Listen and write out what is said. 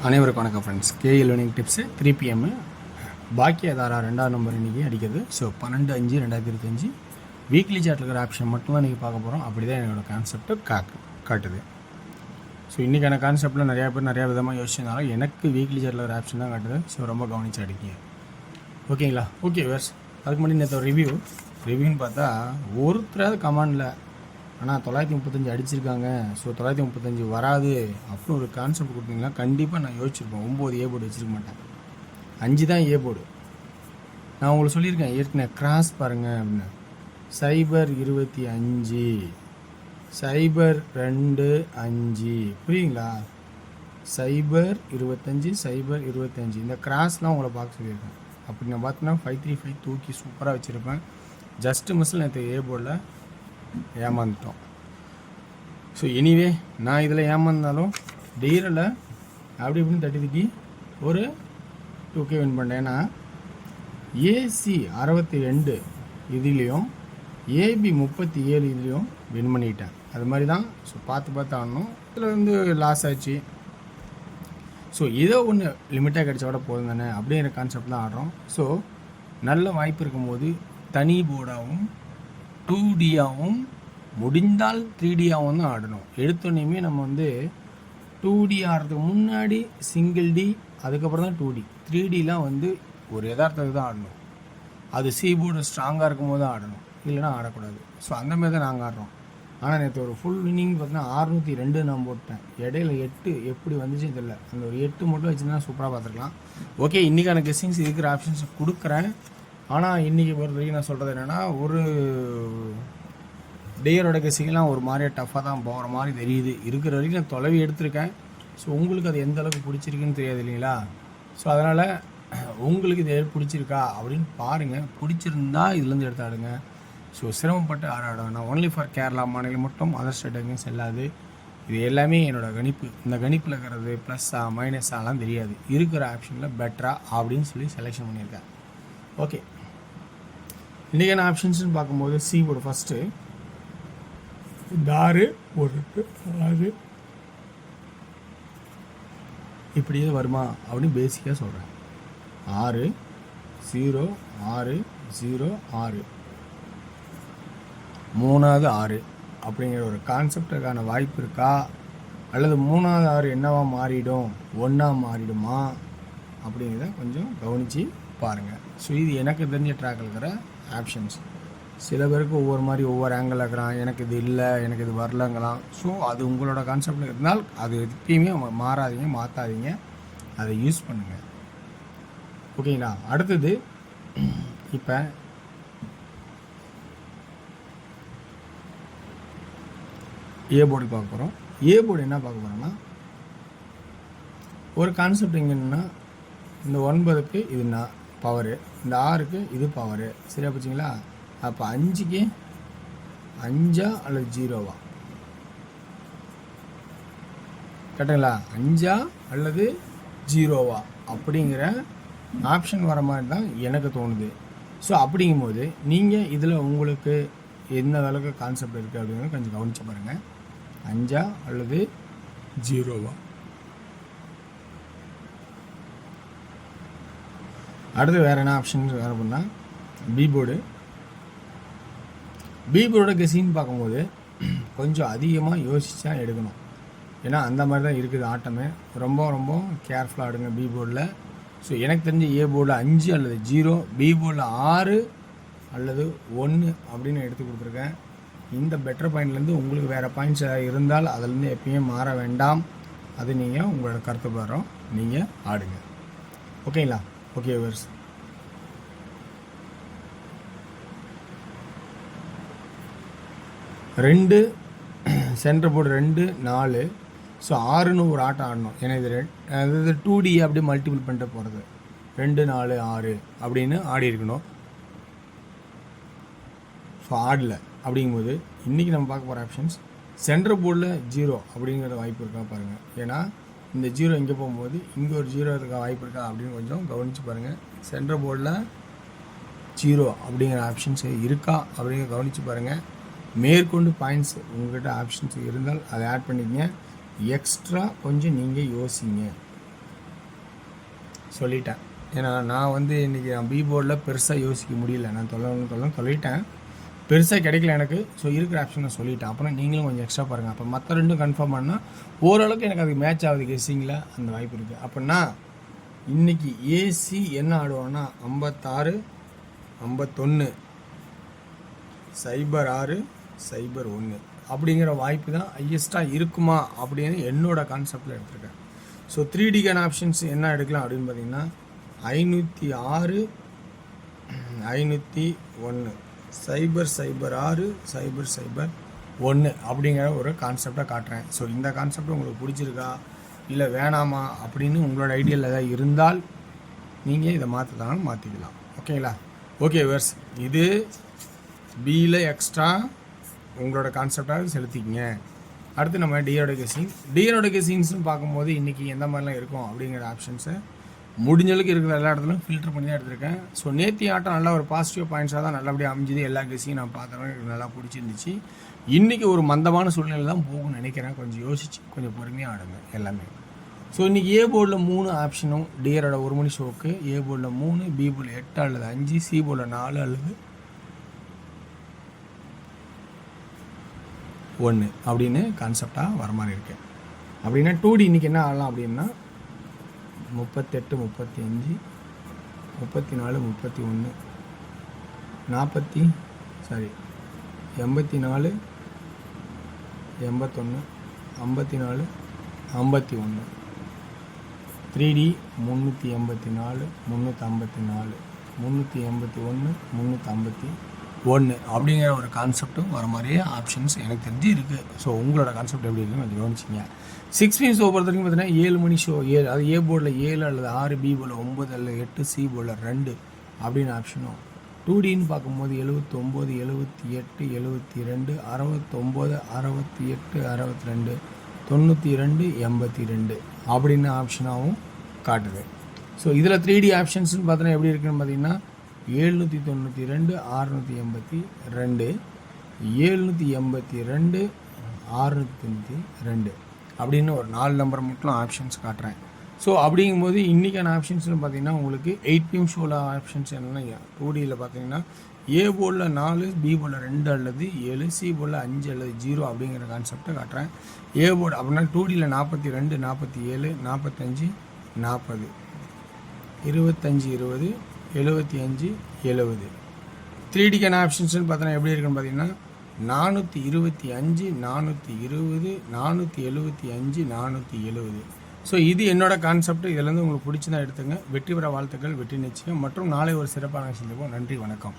அனைவருக்கும் வணக்கம் friends. KL learning tips 3 PM Bhagyadhara 2ஆம் நம்பர் இன்றைக்கி அடிக்கிறது. ஸோ 12/5/2025 வீக்லி சார்ட்டில் இருக்கிற ஆப்ஷன் மட்டும் தான் இன்றைக்கி பார்க்க போகிறோம். அப்படி தான் என்னோடய கான்செப்டை காட்டுது. ஸோ இன்றைக்கான கான்செப்டில் நிறையா பேர் நிறையா விதமாக யோசிச்சதுனால எனக்கு வீக்லி சார்ட்டில் இருக்கிற ஆப்ஷன் தான் காட்டுது. ஸோ ரொம்ப கவனிச்சு அடிக்கிங்க. ஓகேங்களா? ஓகே வேர்ஸ். அதுக்கு முன்னாடி நேற்று ரிவ்யூன்னு பார்த்தா ஒருத்தராவது கமாண்டில் ஆனால் 935 அடிச்சிருக்காங்க, ஸோ 935 வராது அப்படின்னு ஒரு கான்செப்ட் கொடுத்தீங்கன்னா கண்டிப்பாக நான் யோசிச்சிருப்பேன். 9 ஏ போர்டு வச்சுருக்க மாட்டேன், 5 தான் ஏ போர்டு. நான் உங்களுக்கு சொல்லியிருக்கேன் ஏற்கனவே, கிராஸ் பாருங்கள் அப்படின்னு. 025 025 புரியுங்களா? 025 025 இந்த கிராஸ்லாம் உங்களை பார்க்க சொல்லியிருக்கேன். அப்படி நான் பார்த்தீங்கன்னா 535 தூக்கி சூப்பராக வச்சுருப்பேன். ஜஸ்ட்டு மிஸ்ஸில் நேற்று ஏ போர்டில் ஏமாந்துட்டோம். ஸோ எனிவே நான் இதில் ஏமாந்தாலும் டீரில் அப்படி இப்படின்னு தட்டி ஒரு 2K வின் பண்ணேன். ஏன்னா ஏசி 62 இதுலேயும் ஏபி 37 இதுலேயும் வின் பண்ணிட்டேன். அது மாதிரி தான். ஸோ பார்த்து ஆடணும். இதில் வந்து லாஸ் ஆச்சு. ஸோ ஏதோ ஒன்று லிமிட்டாக கிடச்சா கூட போதும் தானே அப்படிங்கிற கான்செப்ட் தான் ஆடுறோம். ஸோ நல்ல வாய்ப்பு இருக்கும்போது தனி போர்டாகவும் 2Dயாகவும் முடிந்தால் 3Dயாகவும் தான் ஆடணும். எடுத்தோன்னே நம்ம வந்து 2D ஆடுறதுக்கு முன்னாடி சிங்கிள் டி, அதுக்கப்புறம் தான் 2D. 3Dலாம் வந்து ஒரு யதார்த்தத்துக்கு தான் ஆடணும். அது போர்டு ஸ்ட்ராங்காக இருக்கும் போது தான் ஆடணும், இல்லைனா ஆடக்கூடாது. ஸோ அந்தமாரி தான் நாங்கள் ஆடுறோம். ஆனால் நேற்று ஒரு ஃபுல் வின்னிங் பார்த்தீங்கன்னா 602 நான் போட்டேன். இடையில 8 எப்படி வந்துச்சுன்னு தெரியல. அந்த ஒரு 8 மட்டும் வச்சுருந்தா சூப்பராக பார்த்துருக்கலாம். ஓகே, இன்றைக்கான கெஸ்ஸிங்ஸ் இருக்கிற ஆப்ஷன்ஸ் கொடுக்குறேன். ஆனால் இன்றைக்கி பொறுத்த வரைக்கும் நான் சொல்கிறது என்னென்னா, ஒரு டேயரோட கெஸ்ஸிங்லாம் ஒரு மாதிரியே டஃப்பாக தான் போகிற மாதிரி தெரியுது. இருக்கிற வரைக்கும் நான் தொலைவி எடுத்திருக்கேன். ஸோ உங்களுக்கு அது எந்த அளவுக்கு பிடிச்சிருக்குன்னு தெரியாது இல்லைங்களா? ஸோ அதனால் உங்களுக்கு இது பிடிச்சிருக்கா அப்படின்னு பாருங்கள். பிடிச்சிருந்தா இதுலேருந்து எடுத்து ஆடுங்க. ஸோ சிரமப்பட்டு ஆட வேணாம். ஒன்லி ஃபார் கேரளா மாநிலம் மட்டும், அதர் ஸ்டேட் எங்கேயும் செல்லாது. இது எல்லாமே என்னோடய கணிப்பு. இந்த கணிப்பில் இருக்கிறது ப்ளஸ்ஸா மைனஸாலாம் தெரியாது. இருக்கிற ஆப்ஷனில் பெட்டரா அப்படின்னு சொல்லி செலெக்ஷன் பண்ணியிருக்கேன். ஓகே, இன்றைக்கான ஆப்ஷன்ஸ்னு பார்க்கும்போது சி போர்டு ஃபஸ்ட்டு. இந்த 6 1 6 இப்படியே வருமா அப்படின்னு பேசிக்காக சொல்கிறேன். 6 0 6 0 6 மூணாவது 6 அப்படிங்கிற ஒரு கான்செப்டுக்கான வாய்ப்பு இருக்கா? அல்லது மூணாவது 6 என்னவா மாறிடும், ஒன்றா மாறிடுமா அப்படிங்கிறத கொஞ்சம் கவனித்து பாருங்கள். ஸோ இது எனக்கு தெரிஞ்ச ட்ராக்கில் இருக்கிற ஆப்ஷன்ஸ். சில பேருக்கு ஒவ்வொரு மாதிரி ஒவ்வொரு ஆங்கிள் இருக்கிறான். எனக்கு இது இல்லை, எனக்கு இது வரலங்களாம். ஸோ அது உங்களோட கான்செப்டில் இருந்தால் அது எப்பயுமே மாறாதீங்க, மாற்றாதீங்க, அதை யூஸ் பண்ணுங்கள். ஓகேங்களா? அடுத்தது இப்போ ஏ போர்டு பார்க்க போகிறோம். ஏ போர்டு என்ன பார்க்க போகிறோன்னா, ஒரு கான்செப்ட் எங்கே என்னென்னா, இந்த 9க்கு இது பவரு, இந்த 6க்கு இது பவரு. சரியா போச்சுங்களா? அப்போ 5க்கு 5 அல்லது 0வா கரெக்டுங்களா? 5 அல்லது 0வா அப்படிங்கிற ஆப்ஷன் வர மாதிரி தான் எனக்கு தோணுது. ஸோ அப்படிங்கும்போது நீங்கள் இதில் உங்களுக்கு எந்த அளவுக்கு கான்செப்ட் இருக்குது அப்படிங்கிறத கொஞ்சம் கவனித்து பாருங்கள். 5 அல்லது 0வா. அடுத்து வேறு என்ன ஆப்ஷன் வேறு பண்ணால் பி போர்டு. பி போர்டோட கெஸ்ஸின்னு பார்க்கும்போது கொஞ்சம் அதிகமாக யோசிச்சா எடுக்கணும். ஏன்னா அந்த மாதிரி தான் இருக்குது ஆட்டமே. ரொம்ப ரொம்ப கேர்ஃபுல்லாக ஆடுங்க பி போர்டில். ஸோ எனக்கு தெரிஞ்ச ஏ போர்டில் 5 அல்லது 0, பி போர்டில் 6 அல்லது 1 அப்படின்னு எடுத்து கொடுத்துருக்கேன். இந்த பெட்டர் பாயிண்ட்லேருந்து உங்களுக்கு வேறு பாயிண்ட்ஸ் இருந்தால் அதிலேருந்து எப்பயும் மாற வேண்டாம். அது நீங்கள் உங்களோட கருத்து வரோம், நீங்கள் ஆடுங்க. ஓகேங்களா? ஓகே வேர்ஸ். ரெண்டு சென்டர் போர்டு 2 4. ஸோ 6ன்னு ஒரு ஆட்டம் ஆடணும். ஏன்னா இது 2D அப்படியே மல்டிபிள் பண்ணிட்டு போகிறது. 2 4 6 அப்படின்னு ஆடி இருக்கணும். ஸோ ஆடலை. அப்படிங்கும்போது இன்றைக்கி நம்ம பார்க்க போகிற ஆப்ஷன்ஸ் சென்டர் போர்டில் 0 அப்படிங்கிற வாய்ப்பு இருக்கா பாருங்கள். ஏன்னா இந்த 0 இங்கே போகும்போது இங்கே ஒரு 0 இருக்க வாய்ப்பு இருக்கா அப்படின்னு கொஞ்சம் கவனித்து பாருங்கள். சென்டர் போர்டில் 0 அப்படிங்கிற ஆப்ஷன்ஸ் இருக்கா அப்படிங்கிற கவனித்து பாருங்கள். மேற்கொண்டு பாயிண்ட்ஸ் உங்கள்கிட்ட ஆப்ஷன்ஸ் இருந்தால் அதை ஆட் பண்ணிக்கங்க. எக்ஸ்ட்ரா கொஞ்சம் நீங்கள் யோசிங்க. சொல்லிட்டேன். ஏன்னா நான் வந்து இன்றைக்கி நான் பி போர்டில் பெருசாக யோசிக்க முடியல. நான் சொல்லிட்டேன். பெருசாக கிடைக்கல எனக்கு. ஸோ இருக்கிற ஆப்ஷன் நான் சொல்லிட்டேன். அப்புறம் நீங்களும் கொஞ்சம் எக்ஸ்ட்ரா பாருங்கள். அப்போ மற்ற ரெண்டும் கன்ஃபார்ம் பண்ணால் ஓரளவுக்கு எனக்கு அது மேட்ச் ஆகுது கெஸ்ஸிங்கில் அந்த வாய்ப்பு இருக்குது. அப்படின்னா இன்றைக்கி ஏசி என்ன ஆடுவோன்னா 56 51 06 01 அப்படிங்கிற வாய்ப்பு தான் ஹையஸ்ட்டாக இருக்குமா அப்படின்னு என்னோடய கான்செப்டில் எடுத்திருக்கேன். ஸோ 3Dக்கான ஆப்ஷன்ஸ் என்ன எடுக்கலாம் அப்படின்னு பார்த்தீங்கன்னா 506 501 0006 0001 அப்படிங்கிற ஒரு கான்செப்டை காட்டுறேன். ஸோ இந்த கான்செப்ட் உங்களுக்கு பிடிச்சிருக்கா இல்லை வேணாமா அப்படின்னு உங்களோட ஐடியாவில் ஏதாவது இருந்தால் நீங்கள் இதை மாற்றலாம் மாற்றிக்கலாம். ஓகேங்களா? ஓகே வேர்ஸ், இது பியில் எக்ஸ்ட்ரா உங்களோட கான்செப்டாக செலுத்திக்கிங்க. அடுத்து நம்ம டியரோட கெஸிங்ஸ்னு பார்க்கும்போது இன்றைக்கி எந்த மாதிரிலாம் இருக்கும் அப்படிங்கிற ஆப்ஷன்ஸை முடிஞ்சளவுக்கு இருக்கிற எல்லா இடத்துலையும் ஃபில்டர் பண்ணி தான் எடுத்திருக்கேன். ஸோ நேற்று ஆட்டம் நல்லா ஒரு பாசிட்டிவ் பாயிண்ட்ஸாக தான் நல்லபடியாக அமைஞ்சுது. எல்லா கெஸிங்கும் நான் பார்த்தேன், எனக்கு நல்லா பிடிச்சிருந்துச்சு. இன்றைக்கி ஒரு மந்தமான சூழ்நிலை தான் போகும்னு நினைக்கிறேன். கொஞ்சம் யோசிச்சு கொஞ்சம் பொறுமையாக ஆடுங்க எல்லாமே. ஸோ இன்றைக்கி ஏ போர்டில் 3 ஆப்ஷனும் டியரோட 1 மணி ஷோக்கு ஏ போர்டில் 3, பி போர்டில் 8 அல்லது 5, சி போர்டில் 4 அல்லது 1 அப்படின்னு கான்செப்டாக வர மாதிரி இருக்கு. அப்படின்னா 2D இன்றைக்கி என்ன ஆகலாம் அப்படின்னா 38 35 34 31 84 84 81 54 51 3D 384 354 381 351 அப்படிங்கிற ஒரு கான்செப்டும் வர மாதிரியே ஆப்ஷன்ஸ் எனக்கு தெரிஞ்சு இருக்குது. ஸோ உங்களோட கான்செப்ட் எப்படி இருக்குன்னு கொஞ்சம் கவனிச்சிங்க. 6 பின் ஷோ பொறுத்த வரைக்கும் பார்த்தீங்கன்னா 7 மணி ஷோ 7, அது ஏ போர்டில் 7 அல்லது 6, பி போர்டில் 9 அல்லது 8, சி போர்டில் 2 அப்படின்னு ஆப்ஷனும் 2Dன்னு பார்க்கும்போது 79 78 72 69 68 62 92 82 அப்படின்னு ஆப்ஷனாகவும் காட்டுது. ஸோ இதில் 3D ஆப்ஷன்ஸ்னு பார்த்தோன்னா எப்படி இருக்குன்னு பார்த்தீங்கன்னா 792 682 782 692 அப்படின்னு ஒரு 4 நம்பர் மட்டும் ஆப்ஷன்ஸ் காட்டுறேன். ஸோ அப்படிங்கும்போது இன்றைக்கான ஆப்ஷன்ஸ்னு பார்த்தீங்கன்னா உங்களுக்கு 8 PM ஷோவில் ஆப்ஷன்ஸ் என்னென்னா 2Dயில் பார்த்தீங்கன்னா ஏ போர்டில் 4, பி போர்டில் 2 அல்லது 7, சி போர்டில் 5 அல்லது 0 அப்படிங்கிற கான்செப்டை காட்டுறேன். ஏ போர்டு அப்படின்னா 2Dயில் 42 47 45 40 25 20 75 70. 3Dக்கான ஆப்ஷன்ஸ்னு பார்த்தோன்னா எப்படி இருக்குன்னு பார்த்தீங்கன்னா 425 420 475 470. ஸோ இது என்னோட கான்செப்ட். இதிலேருந்து உங்களுக்கு பிடிச்சதான் எடுத்துங்க. வெற்றி பெற வாழ்த்துக்கள், வெற்றி நிச்சயம். மற்றும் நாளை ஒரு சிறப்பான சந்திப்போம். நன்றி, வணக்கம்.